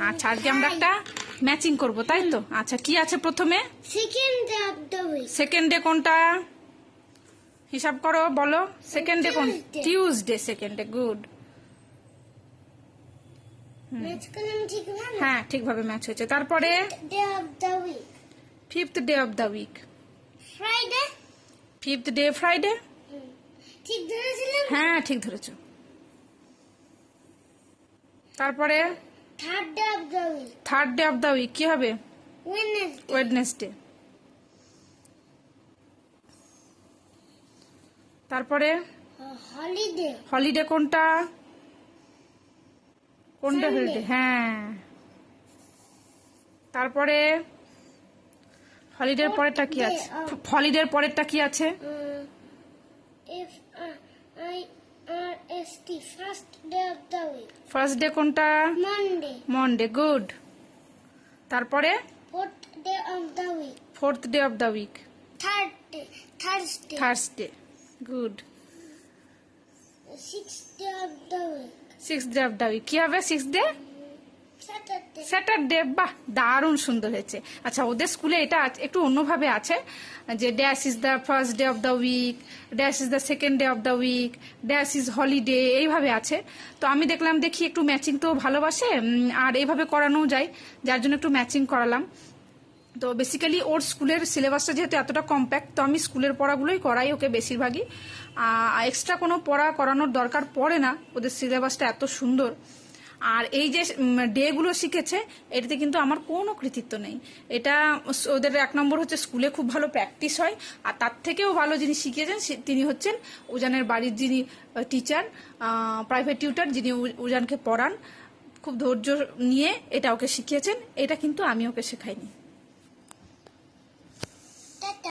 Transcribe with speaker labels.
Speaker 1: আচ্ছা, আজকে আমরা একটা ম্যাচিং করব, তাই তো? আচ্ছা, কি আছে প্রথমে? সেকেন্ড ডে কোনটা? হিসাব করো, বলো। সেকেন্ড ডে কোন? টিউসডে। Second day, good. হ্যাঁ, ঠিকভাবে ম্যাচ হয়েছে। তারপরে fifth day of the week. Fifth day Friday. হ্যাঁ, ঠিক ধরেছো। তারপরে third day of the week কি হবে? ওয়েডনেসডে। তারপরে হলিডে কোনটা? হলিডে? হ্যাঁ। তারপরে হলিডের পরেরটা কি আছে? হলিডের পরেরটা কি আছে? ফার্স্ট ডে কোনটা? Monday, good. তারপরে fourth day of the week. Thursday, good. Six day of the week কি হবে? Six day Saturday. বাহ, দারুণ সুন্দর হয়েছে। আচ্ছা, ওদের স্কুলে এটা একটু অন্যভাবে আছে, যে dash is the first day of the week, dash is the second day of the week, dash is holiday, এইভাবে আছে। তো আমি দেখলাম, দেখি একটু ম্যাচিং তো ভালোবাসে, আর এইভাবে করানো যায়, যার জন্য একটু ম্যাচিং করালাম। তো বেসিক্যালি ওর স্কুলের সিলেবাসটা যেহেতু এতটা কম্প্যাক্ট, তো আমি স্কুলের পড়াগুলোই করাই ওকে বেশিরভাগই। এক্সট্রা কোনো পড়া করানোর দরকার পড়ে না, ওদের সিলেবাসটা এত সুন্দর। আর এই যে ডেগুলো শিখেছে, এটাতে কিন্তু আমার কোনো কৃতিত্ব নেই। এটা ওদের 1 নম্বর হচ্ছে স্কুলে খুব ভালো প্র্যাকটিস হয়, আর তার থেকেও ভালো যিনি শিখিয়েছেন তিনি হচ্ছেন উজানের বাড়ির যিনি টিচার, প্রাইভেট টিউটার, যিনি উজানকে পড়ান। খুব ধৈর্য নিয়ে এটা ওকে শিখিয়েছেন, এটা কিন্তু আমি ওকে শেখাইনি।